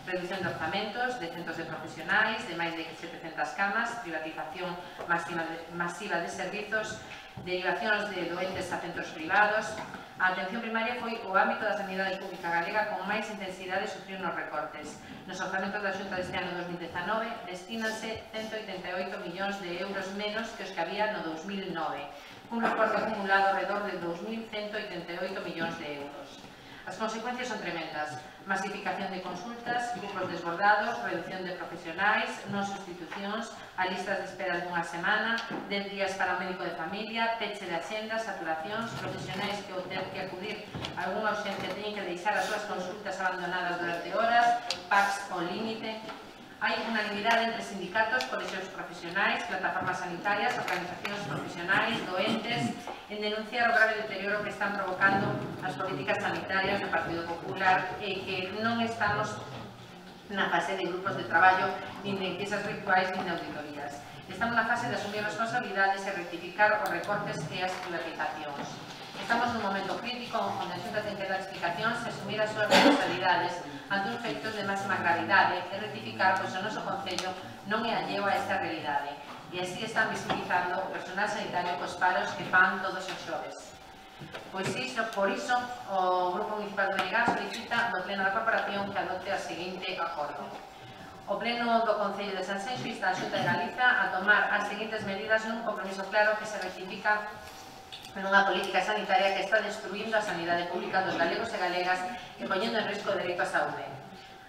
Reducción de orzamentos, de centros de profesionais, de máis de 700 camas, privatización masiva de servizos, derivacións de doentes a centros privados. A atención primaria foi o ámbito da sanidade pública galega con máis intensidade sufriu nos recortes. Nos orzamentos da Xunta deste ano 2019 destínanse 188 millóns de euros menos que os que había no 2009, un recorte acumulado alrededor de 2.188 millóns de euros. As consecuencias son tremendas. Masificación de consultas, grupos desbordados, reducción de profesionais, non sustitucións, a listas de espera dunha semana, 10 días para o médico de familia, peche de axendas, saturacións, profesionais que ao ter que acudir a algunha urxencia teñen que deixar as súas consultas abandonadas durante horas, PACs ao límite. Hai unanimidade entre sindicatos, colexios profesionais, plataformas sanitarias, organizacións profesionais, doentes, en denunciar o grave deterioro que están provocando as políticas sanitarias do Partido Popular e que non estamos na fase de grupos de traballo, nin de enquisas virtuais, nin de auditorías. Estamos na fase de asumir responsabilidades e rectificar os recortes e as privatizacións. Estamos nun momento crítico onde a Xunta ten que dar explicacións e asumir as súas responsabilidades ante uns feitos de máxima gravidade e rectificar, pois o noso Concello non é alleo a esta realidade. E así están visibilizando o personal sanitario cos paros que fan todos os xoves. Pois iso, por iso, o Grupo Municipal de Benegán solicita do Pleno da Corporación que adopte a seguinte acordo. O Pleno do Concello de Sanxenxo insta a Xunta de Galiza a tomar as seguintes medidas nun compromiso claro que se rectifica nunha política sanitaria que está destruindo a sanidade pública dos galegos e galegas e poñendo en risco o dereito á saúde.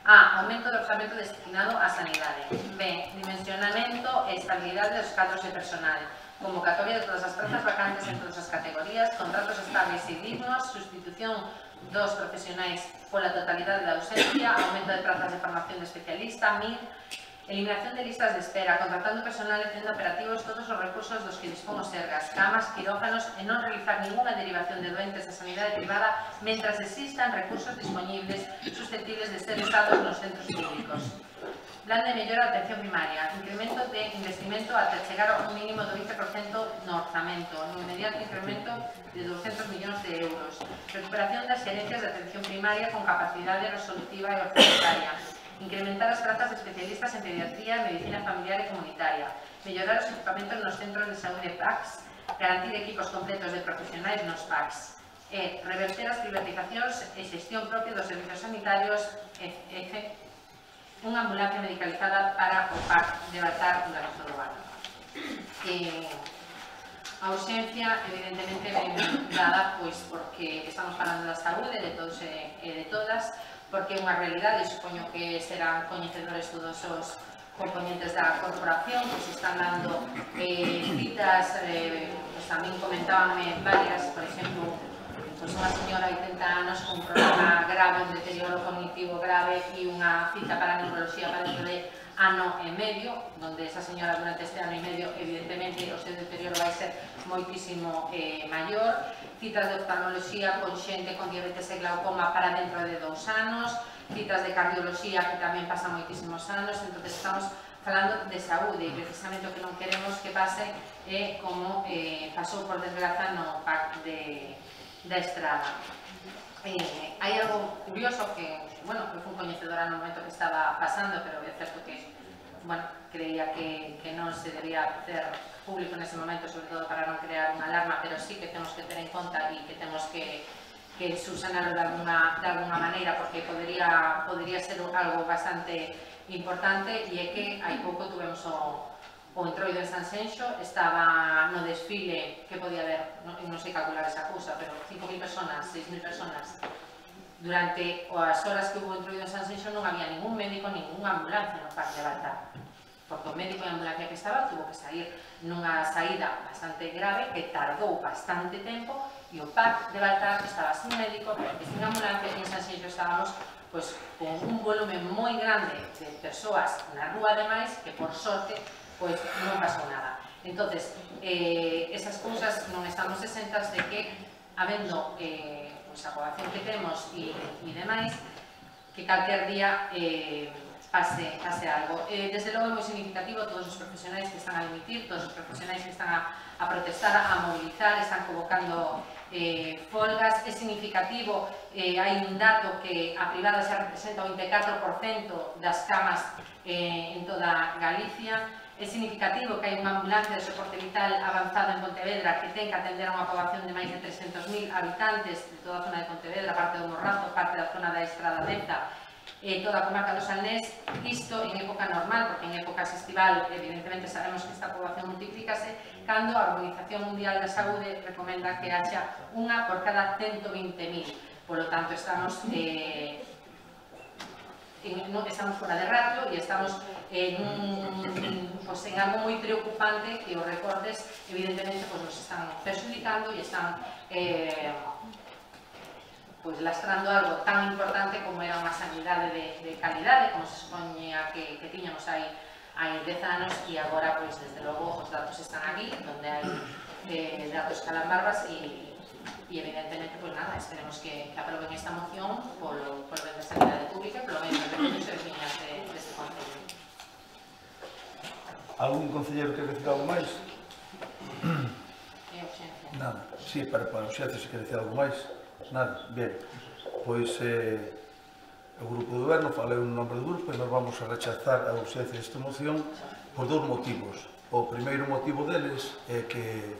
A. Aumento do orzamento destinado á sanidade. B. Dimensionamento e estabilidade dos cadros de personal. Convocatoria de todas as prazas vacantes en todas as categorías, contratos estables e dignos, sustitución dos profesionais pola totalidade da ausencia, aumento de prazas de formación de especialista, MIR, eliminación de listas de espera, contratando personal e tendo operativos todos os recursos dos que dispón o Sergas, camas, quirófanos e non realizar ninguna derivación de doentes da sanidade privada mentras existan recursos disponibles susceptibles de ser usados nos centros públicos. Plan de mellora da atención primaria, incremento de investimento ata chegar a un mínimo do 20% no orzamento, no inmediato incremento de 200 millóns de euros, recuperación das xerencias de atención primaria con capacidade resolutiva e orzamentaria, incrementar as prazas de especialistas en pediatría e medicina familiar e comunitaria, mellorar os equipamentos nos centros de saúde PACs, garantir equipos completos de profesionais nos PACs, e reverter as privatizacións e xestión propia dos servicios sanitarios e unha ambulancia medicalizada para o PAC de Baltar durante todo o ano. A urxencia, evidentemente, ven dada pois porque estamos falando da saúde de todos e de todas, porque é unha realidade, e supoño que serán coñecedores todos os componentes da corporación, que se están dando citas, pues tamén comentábanme varias, por exemplo, pues unha señora de 80 anos con un problema grave, un deterioro cognitivo grave e unha cita para neuroloxía para dentro de ano e medio, donde esa señora durante este ano e medio evidentemente o seu deterioro vai ser moitísimo maior, citas de oftalmoloxía con xente con diabetes e glaucoma para dentro de 2 anos, citas de cardioloxía que tamén pasan moitísimos anos, entón estamos falando de saúde e precisamente o que non queremos que pase é como pasou por desgraza no PAC da Estrada. Hai algo curioso que, bueno, que fui coñecedora no momento que estaba pasando, pero é certo que, bueno, creía que non se debía hacer público nese momento, sobre todo para non crear unha alarma, pero sí que temos que ter en conta e que temos que subsanarlo de alguna maneira, porque podría ser algo bastante importante, e é que hai pouco tuvemos o entroido en Sanxenxo, estaba no desfile que podía haber, non sei calcular esa cousa, pero 5.000 personas, 6.000 personas. Durante as horas que hubo entroido en Sanxenxo non había ningún médico, ninguna ambulancia no Parque de Baltar. porque o médico de ambulancia que estaba tuvo que sair nunha saída bastante grave que tardou bastante tempo e o PAC de Baltar estaba sin médico e sin ambulancia e en Sanxenxo estábamos pois, con un volumen moi grande de persoas na rúa ademais que por sorte pois, non pasou nada. Entonces, esas cousas non estamos exentas de que habendo pois, a población que temos e demais que calquer día pase algo. Desde logo é moi significativo todos os profesionais que están a dimitir, todos os profesionais que están a protestar, a mobilizar, están convocando folgas. É significativo, hai un dato que a privada xa representa o 24% das camas en toda Galicia. É significativo que hai unha ambulancia de soporte vital avanzado en Pontevedra que ten que atender a unha poboación de máis de 300.000 habitantes de toda a zona de Pontevedra, parte do Morrazo, parte da zona da Estrada Deza, toda a comarca do Salnés, isto en época normal, porque en épocas estival evidentemente sabemos que esta poboación multiplícase, cando a Organización Mundial da Saúde recomenda que haxa unha por cada 120.000. Polo tanto, estamos fora de ratio e estamos en algo moi preocupante que os recortes evidentemente nos están perxudicando e están lastrando algo tan importante como era unha sanidade de calidade, como se supoñía que tiñamos hai 10 anos, e agora, desde logo, os datos están aquí, onde hai datos calambarbas e evidentemente, nada, esperemos que aproben esta moción polo ben da sanidade pública e polo ben dos veciños e veciñas deste concello. Algún concelleiro que decir algo máis? É urxencia. Nada. Sí, para urxencia, se quer decir algo máis. Nada, ben, pois o grupo do goberno falei un nombre do grupo e nos vamos a rechazar a ausencia desta moción por dous motivos. O primeiro motivo deles é que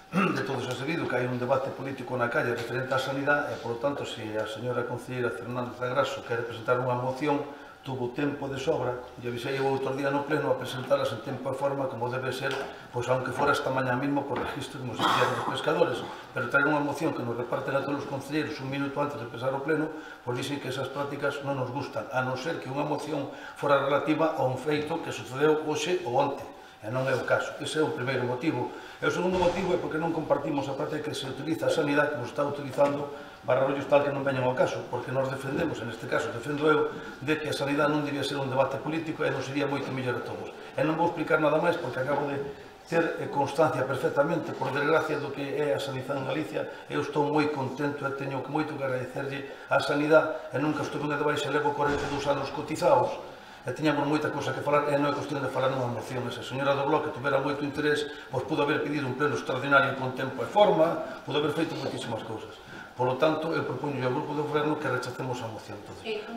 de todos é sabido que hai un debate político na calle referente á sanidade e, por lo tanto, se a señora concelleira Fernández Agraso quere presentar unha moción, tuvo tempo de sobra, e avisei o outro día no pleno a presentarlas en tempo e forma como debe ser, pois aunque fora esta mañá mismo por registro como se fixeron os pescadores, pero traer unha moción que nos reparten a todos os concelleiros un minuto antes de empezar o pleno, pois dicen que esas prácticas non nos gustan, a non ser que unha moción fora relativa a un feito que sucedeu hoxe ou onte, e non é o caso. Ese é o primeiro motivo. E o segundo motivo é porque non compartimos a práctica que se utiliza a sanidade que nos está utilizando barrarollos tal que non veñan ao caso, porque nos defendemos, en este caso defendo eu, de que a sanidade non debía ser un debate político e non sería moito mellor a todos. E non vou explicar nada máis porque acabo de ter constancia perfectamente, por desgracia, do que é a sanidade en Galicia. Eu estou moi contento e teño moito que agradecerlle á sanidade e nunca estuve en debaixo e levo 42 anos cotizados. E tiñamos moita cousa que falar e non é cuestión de falar nunha moción. Se a señora do Bloque tuvera moito interés, pois pudo haber pedido un pleno extraordinario con tempo e forma, pudo haber feito moitísimas cousas. Por lo tanto, eu proponho ao grupo do goberno que rechacemos a moción.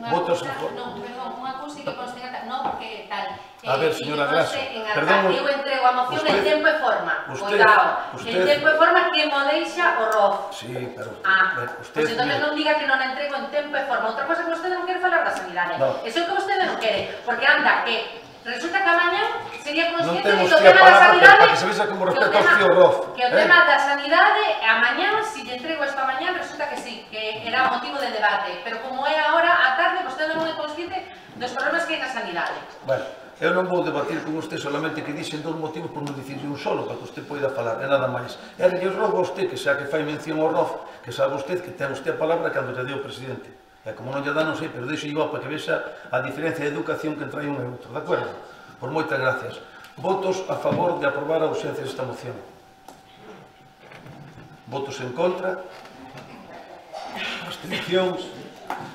Votos a favor. Non, perdón, unha cousa que conste non, porque tal. A ver, señora Graso, perdón. Eu entrego a moción en tempo e forma. Cuidado. En tempo e forma que mo deixa o ROF. Sí, pero... Pois entón non diga que non a entrego en tempo e forma. Outra cosa que vostede non quere falar da sanidade. Eso é o que vostede non quere. Porque anda, que resulta que amañá sería consciente de que o tema da sanidade que o tema da sanidade amañá, se lle entrego esta mañá, resulta que sí, que era motivo de debate, pero como é agora a tarde, vostede non é consciente dos problemas que hai na sanidade. Bueno, eu non vou debatir con usted solamente que dixen dos motivos por non dicir un solo, para que usted poida falar, e nada máis. E lle rogo a usted que xa que fai mención ao ROF, que sabe usted que ten usted a palabra cando lle deu o presidente. E como non lle dá, non sei, pero deixo igual para que vexa a diferencia de educación que entre un e outro, de acordo? Por moitas gracias. Votos a favor de aprobar a ausencia desta moción. Votos en contra. Abstencións.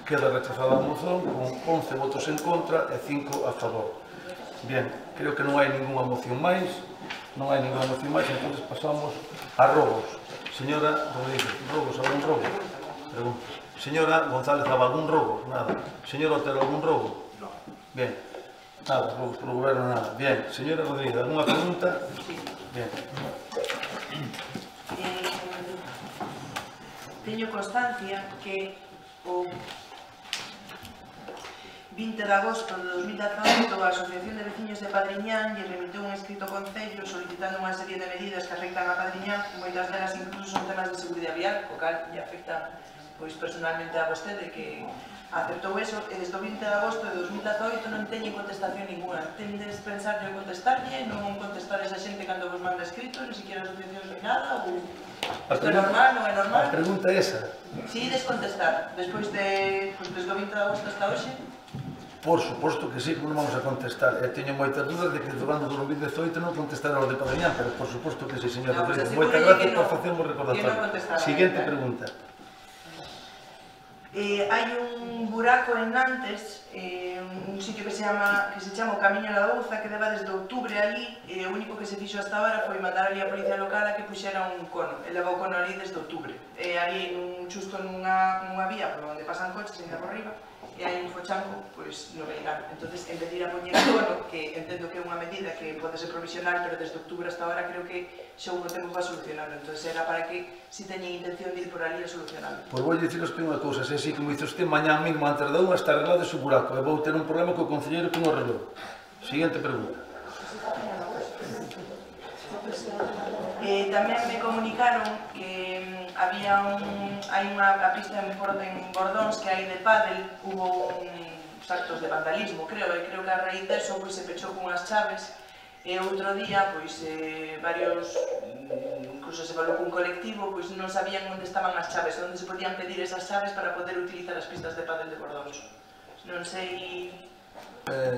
Queda rechazada a moción con 11 votos en contra e 5 a favor. Bien, creo que non hai ninguna moción máis. Non hai ninguna moción máis, entón pasamos a robos. Señora Rodríguez, robos, algún robo? Pregunto. Señora González, ¿algún robo? Nada. Señor Otero, ¿algún robo? No. Bien. Nada, robos por el gobierno, nada. Bien. Señora Rodríguez, ¿alguna pregunta? Bien. Teño constancia que o 20 de agosto de 2018 a Asociación de Veciños de Padriñán lle remitiu un escrito ao Concello solicitando unha serie de medidas que afectan a Padriñán, moitas delas incluso son temas de seguridade vial, o cal lle afecta pois personalmente a vostede que aceptou eso e desde o 20 de agosto de 2018 non teñen contestación ninguna. Tendes pensar en contestarlle, non contestar a esa xente cando vos manda escrito, ni siquiera asociacións ni nada, ou isto é normal, non é normal? A pregunta é esa. Si ides contestar, despois de, desde o 20 de agosto hasta hoxe? Por suposto que sí, como non vamos a contestar. E teño moitas dúdas de que durante o 2018 non contestaron os de Padañán, pero por suposto que sí, señor Rodríguez. Moitas gracias por facermos recordatorio. Siguiente pregunta. Hai un buraco en Nantes, un sitio que se chama o Camiño da Ouza, que deba desde outubro ali, e o único que se fixo hasta ahora foi mandar ali a policía local a que puxera un cono. E leva o cono ali desde outubro. E ali, xusto nunha vía por onde pasan coches, ainda por riba, e hai un fochanco, pois, no Beirán. Entonces, en vez de ir a poñer o cono, que entendo que é unha medida que pode ser provisional, pero desde outubro hasta ahora creo que xa houve tempo para solucionarlo. Entonces, era para que, si teñen intención de ir por ali a solucionarlo. Pois vou diciros que unha cousa, se así como dice usted, mañá mesmo antes da unha está arreglado ese buraco, e vou ter un problema co concelleiro que non arreglou. Siguiente pregunta. Tamén me comunicaron que hai unha pista en Bordóns que hai de pádel, hubo uns actos de vandalismo, creo que a raíz deso se pechou con unhas chaves, e outro día, varios, incluso se falou cun colectivo, non sabían onde estaban as chaves, onde se podían pedir esas chaves para poder utilizar as pistas de pádel de Bordóns. Non sei...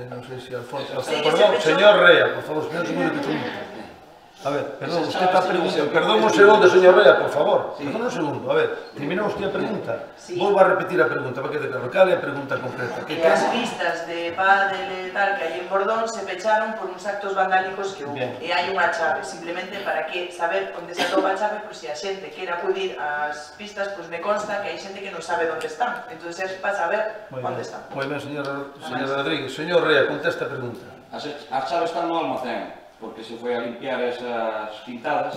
Non sei se Alfonso... Perdón, señor Rea, por favor, señor segundo que pregunta. A ver, perdón, usted está preguntando... Perdón un segundo, señor Rea, por favor. Perdón un segundo, a ver, terminamos usted a pregunta. Volvo a repetir a pregunta, para que te claro. Cal é a pregunta concreta? As pistas de pádel e tal que hai en Bordón se pecharon por uns actos vandálicos que houve. E hai unha chave, simplemente para que saber onde se atopa a chave, por se a xente quere acudir ás pistas, pois me consta que hai xente que non sabe onde están. Entón é para saber onde están. Moi ben, señor Rodríguez. Señor Rea, contesta a pregunta. As chaves están no almacén, porque se foi a limpiar esas pintadas,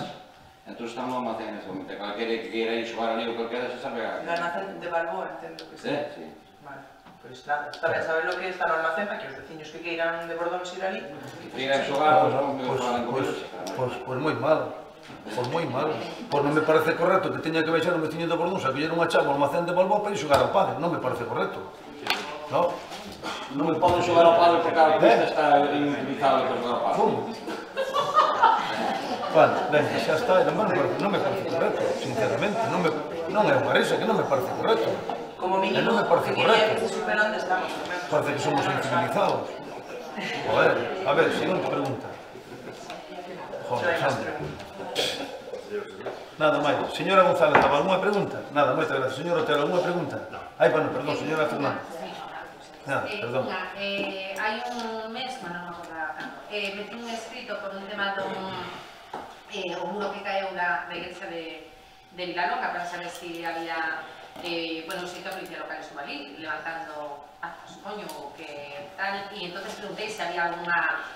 entón están no almacén neste momento. Calquera que queira ir xogar ali ou calquera se sabe a... No almacén de Balboa, entendo que sí. Sí. Vale, pois nada, está ben saber lo que está no almacén para que os veciños que queiran de Bordón ir ali... Que queiran xogar, pois non me falan con eles. Pois moi mal. Pois moi mal. Pois non me parece correcto que teña que baixar un veciño de Bordón a coller unha chave ao almacén de Balboa para ir xogar ao pádel. Non me parece correcto. Non? Non me poden xogar ao pádel porque a pista está inutilizable para xogar ao pádel. Como? Bueno, ben, xa está, non me parece correcto, sinceramente. Non é unha risa, que non me parece correcto. Como mínimo, non me parece que quería que se supera onde estamos. Parece que somos incivilizados. Joder, a ver, seguinte pregunta. Joder, Sandra. Nada máis. Señora González, ¿alguna pregunta? Nada, moitas gracias. Señor Otero, ¿alguna pregunta? Ai, bueno, perdón, señora Fernández. Nada, perdón. Hai un mes, non me acordo tanto, metí un escrito por un tema do muro que caeu da igrexa de Vilalonga para saber se había, bueno, sei que a policía local estuvo ali levantando actas, supoño, ou que tal, e entonces preguntei se había alguna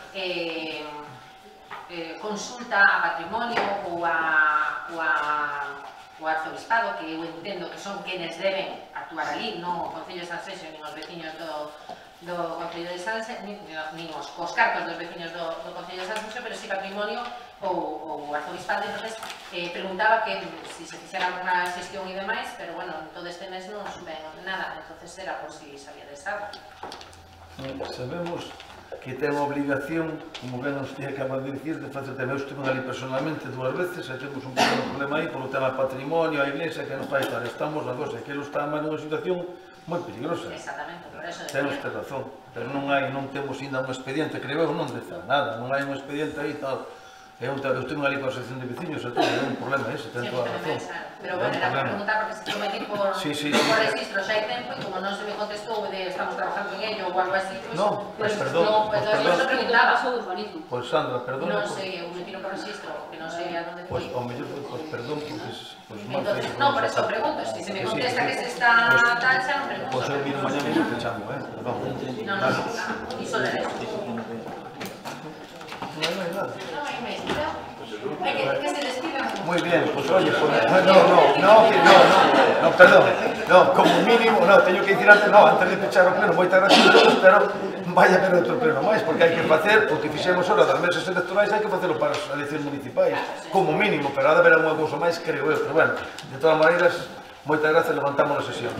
consulta a patrimonio ou o arzobispado, que eu entendo que son quenes deben actuar ali, non o Concello de Sanxenxo nin os veciños do Concello de Sanxenxo, nin os cartos dos veciños do Concello de Sanxenxo, pero si patrimonio ou o arzobispado. Entonces preguntaba que si se fixera unha xestión e demais, pero bueno, todo este mes non suben nada, entonces era por si sabía de algo. Sabemos que ten a obligación, como ben nos acaba de dicir, de facer tema. Eu estuve ali personalmente 2 veces e temos un pequeno problema aí polo tema patrimonio, a iglesia que nos fai tal. Estamos na cosa, que ele está nunha situación moi peligrosa. Exactamente, por eso temos razón, pero non temos ainda un expediente, creo eu, non deza nada, non hai un expediente aí tal. Eu estou ali para a asociación de veciños e todo, é un problema ese, ten toda a razón. Pero bueno, era para preguntar, porque se prometí por registro xa hai tempo e como non se me contestou de estamos trabajando en ello ou algo así, pues perdón. Yo se preguntaba. Pois Sandra, perdón. Non sei, eu me tiro por registro, que non sei a donde foi. Pois ao mellor, perdón, porque... Entonces, non, por eso pregunto, se me contesta que se está tal, xa non pregunto. Pois eu miro mañá mesmo que chamo, perdón. Non, e só le resto. No hay nada. Que se despida. Muy bien, pues oye, no, como mínimo, teño que dicir antes de pechar o pleno, moitas gracias a todos, pero vai haber outro pleno máis, porque hai que facer o que fixemos ahora das mesas electorais, hai que facelo para as eleccións municipais, como mínimo, pero ha de haber unha cousa máis, creo eu, pero bueno, de todas maneiras, Moitas gracias, levantamos a sesión.